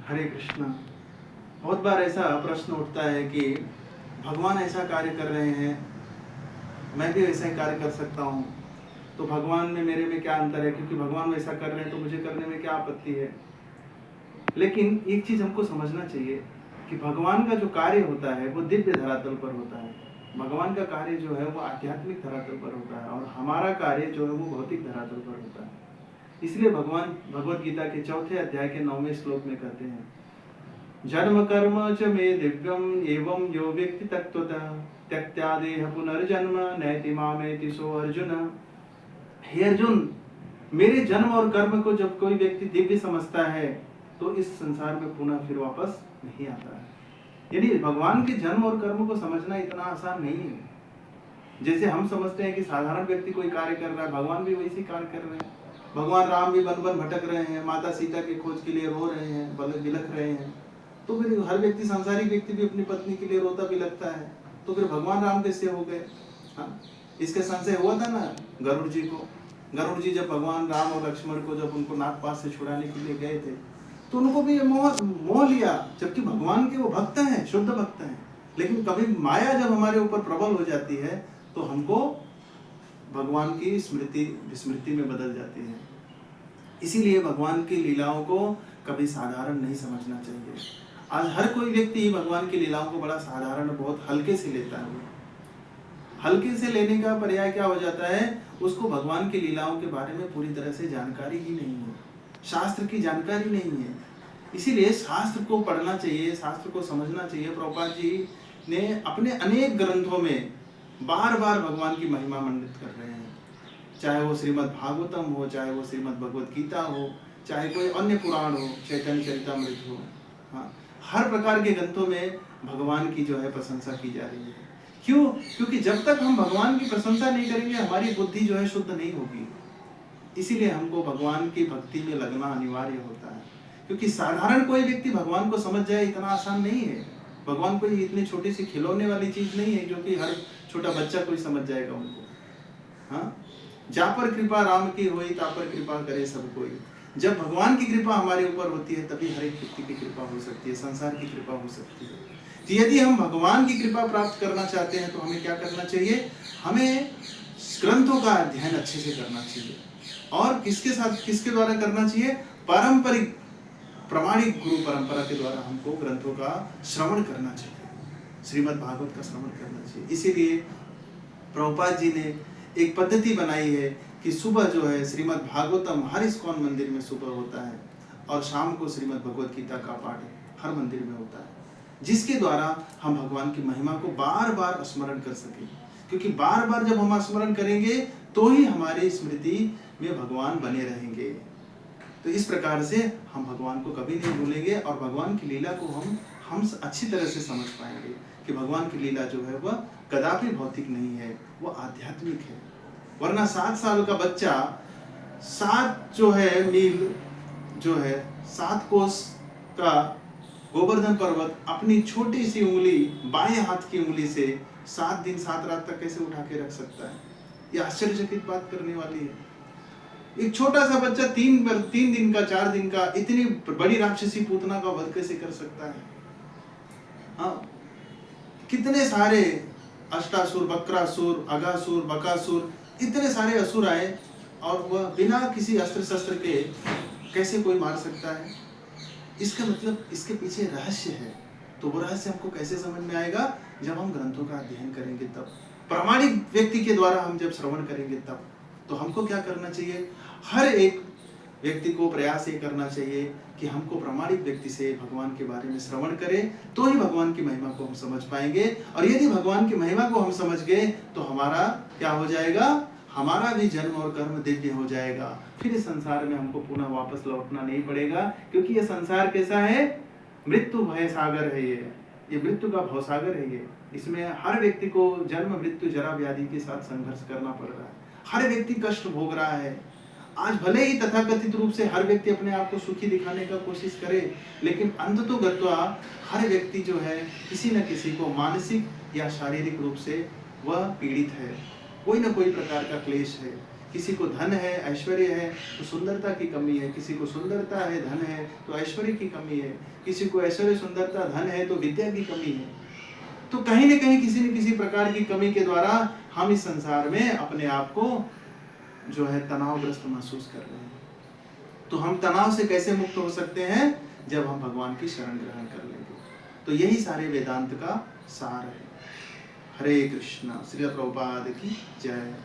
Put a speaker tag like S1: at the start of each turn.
S1: हरे कृष्णा। बहुत बार ऐसा प्रश्न उठता है कि भगवान ऐसा कार्य कर रहे हैं, मैं भी वैसा ही कार्य कर सकता हूँ, तो भगवान में मेरे में क्या अंतर है? क्योंकि भगवान वैसा कर रहे हैं तो मुझे करने में क्या आपत्ति है? लेकिन एक चीज हमको समझना चाहिए कि भगवान का जो कार्य होता है वो दिव्य धरातल पर होता है। भगवान का कार्य जो है वो आध्यात्मिक धरातल पर होता है और हमारा कार्य जो है वो भौतिक धरातल पर होता है। इसलिए भगवान भगवत गीता के 4थे अध्याय के 9वें श्लोक में कहते हैं, जन्म कर्म च मे दिव्यम एवं यो व्यक्ति तत्वतः त्यक्त्या देह पुनर्जन्म नैति मामेति सो अर्जुन। हे अर्जुन, मेरे जन्म और कर्म को जब कोई व्यक्ति दिव्य समझता है तो इस संसार में पुनः फिर वापस नहीं आता है। यानी भगवान के जन्म और कर्म को समझना इतना आसान नहीं है। जैसे हम समझते हैं कि साधारण व्यक्ति कोई कार्य कर रहा है, भगवान भी वैसे कार्य कर रहे हैं। भगवान राम भी वन वन भटक रहे हैं, माता सीता की खोज के लिए रो रहे हैं, बिलख रहे हैं। तो फिर हर व्यक्ति, सांसारिक व्यक्ति भी अपनी पत्नी के लिए रोता बिलखता है, तो फिर भगवान राम कैसे हो गए? हाँ, इसका संशय हुआ था ना गरुड़ जी को। गरुड़ जी जब भगवान राम और लक्ष्मण को जब उनको नागपाश से छुड़ाने के लिए गए थे तो उनको भी मोह लिया, जबकि भगवान के वो भक्त हैं, शुद्ध भक्त हैं। लेकिन कभी माया जब हमारे ऊपर प्रबल हो जाती है तो हमको भगवान की स्मृति विस्मृति में बदल जाती है। इसीलिए भगवान की लीलाओं को कभी साधारण नहीं समझना चाहिए। आज हर कोई व्यक्ति भगवान की लीलाओं को बड़ा साधारण, बहुत हल्के से लेता है। हल्के से लेने का पर्याय क्या हो जाता है? उसको भगवान की लीलाओं के बारे में पूरी तरह से जानकारी ही नहीं है, शास्त्र की जानकारी नहीं है। इसीलिए शास्त्र को पढ़ना चाहिए, शास्त्र को समझना चाहिए। प्रभुपाद जी ने अपने अनेक ग्रंथों में बार बार भगवान की महिमा मंडित कर रहे हैं, चाहे वो श्रीमद् भागवतम हो, चाहे वो श्रीमद् भगवत गीता हो, चाहे कोई अन्य पुराण हो, चैतन्य चरितामृत हो। हाँ, हर प्रकार के ग्रंथों में भगवान की जो है प्रशंसा की जा रही है। क्यों? क्योंकि जब तक हम भगवान की प्रशंसा नहीं करेंगे हमारी बुद्धि जो है शुद्ध नहीं होगी। इसीलिए हमको भगवान की भक्ति में लगना अनिवार्य होता है, क्योंकि साधारण कोई व्यक्ति भगवान को समझ जाए इतना आसान नहीं है। भगवान कोई इतनी छोटी सी खिलौने वाली चीज नहीं है जो कि हर छोटा बच्चा कोई समझ जाएगा उनको। हाँ, जा पर कृपा राम की होई ता पर कृपा करे सब कोई। जब भगवान की कृपा हमारे ऊपर होती है तभी हर एक व्यक्ति की कृपा हो सकती है, संसार की कृपा हो सकती है। तो यदि हम भगवान की कृपा प्राप्त करना चाहते हैं तो हमें क्या करना चाहिए? हमें ग्रंथों का अध्ययन अच्छे से करना चाहिए। और किसके साथ, किसके द्वारा करना चाहिए? पारंपरिक प्रामाणिक गुरु परंपरा के द्वारा हमको ग्रंथों का श्रवण करना चाहिए, श्रीमद् भागवत का श्रवण करना चाहिए। इसीलिए प्रभुपाद जी ने एक पद्धति बनाई है कि सुबह जो है श्रीमद् भागवतम हर इस्कॉन मंदिर में सुबह होता है और शाम को श्रीमद् भगवत गीता का पाठ हर मंदिर में होता है, जिसके द्वारा हम भगवान की महिमा को बार बार स्मरण कर सकें। क्योंकि बार बार जब हम स्मरण करेंगे तो ही हमारी स्मृति में भगवान बने रहेंगे। तो इस प्रकार से हम भगवान को कभी नहीं भूलेंगे और भगवान की लीला को हम अच्छी तरह से समझ पाएंगे कि भगवान की लीला जो है वह कदापि भौतिक नहीं है, वो आध्यात्मिक है। वरना 7 साल का बच्चा 7 जो है मील जो है 7 कोस का गोवर्धन पर्वत अपनी छोटी सी उंगली, बाएं हाथ की उंगली से 7 दिन 7 रात तक कैसे उठा के रख सकता है? ये आश्चर्यचकित बात करने वाली है। एक छोटा सा बच्चा 3 दिन का 4 दिन का इतनी बड़ी राक्षसी पूतना का वध कैसे कर सकता है? हाँ, कितने सारे अष्टासुर, वक्रासुर, अघासुर, बकासुर, इतने सारे असुर आए और वह बिना किसी अस्त्र शस्त्र के कैसे कोई मार सकता है? इसका मतलब इसके पीछे रहस्य है। तो वो रहस्य हमको कैसे समझ में आएगा? जब हम ग्रंथों का अध्ययन करेंगे, तब प्रामाणिक व्यक्ति के द्वारा हम जब श्रवण करेंगे तब। तो हमको क्या करना चाहिए? हर एक व्यक्ति को प्रयास ये करना चाहिए कि हमको प्रामाणिक व्यक्ति से भगवान के बारे में श्रवण करें, तो ही भगवान की महिमा को हम समझ पाएंगे। और यदि भगवान की महिमा को हम समझ गए तो हमारा क्या हो जाएगा? हमारा भी जन्म और कर्म दिव्य हो जाएगा। फिर इस संसार में हमको पुनः वापस लौटना नहीं पड़ेगा, क्योंकि ये संसार कैसा है? मृत्यु भय सागर है। ये मृत्यु का भवसागर है। ये इसमें हर व्यक्ति को जन्म, मृत्यु, जरा, व्याधि के साथ संघर्ष करना पड़ रहा है। हर व्यक्ति कष्ट भोग रहा है। आज भले ही तथाकथित रूप से हर व्यक्ति अपने आप को सुखी दिखाने का कोशिश करे, लेकिन अंततोगत्वा हर व्यक्ति जो है किसी न किसी को मानसिक या शारीरिक रूप से वह पीड़ित है। कोई न कोई प्रकार का क्लेश है। किसी को धन है, ऐश्वर्य है तो सुंदरता की कमी है, किसी को सुंदरता है, धन है तो ऐश्वर्य की कमी है, किसी को ऐश्वर्य, सुंदरता, धन है तो विद्या की कमी है। तो कहीं न कहीं किसी न किसी प्रकार की कमी के द्वारा हम इस संसार में अपने आप को जो है तनावग्रस्त महसूस कर रहे हैं। तो हम तनाव से कैसे मुक्त हो सकते हैं? जब हम भगवान की शरण ग्रहण कर लेंगे। तो यही सारे वेदांत का सार है। हरे कृष्णा। श्रील प्रभुपाद की जय।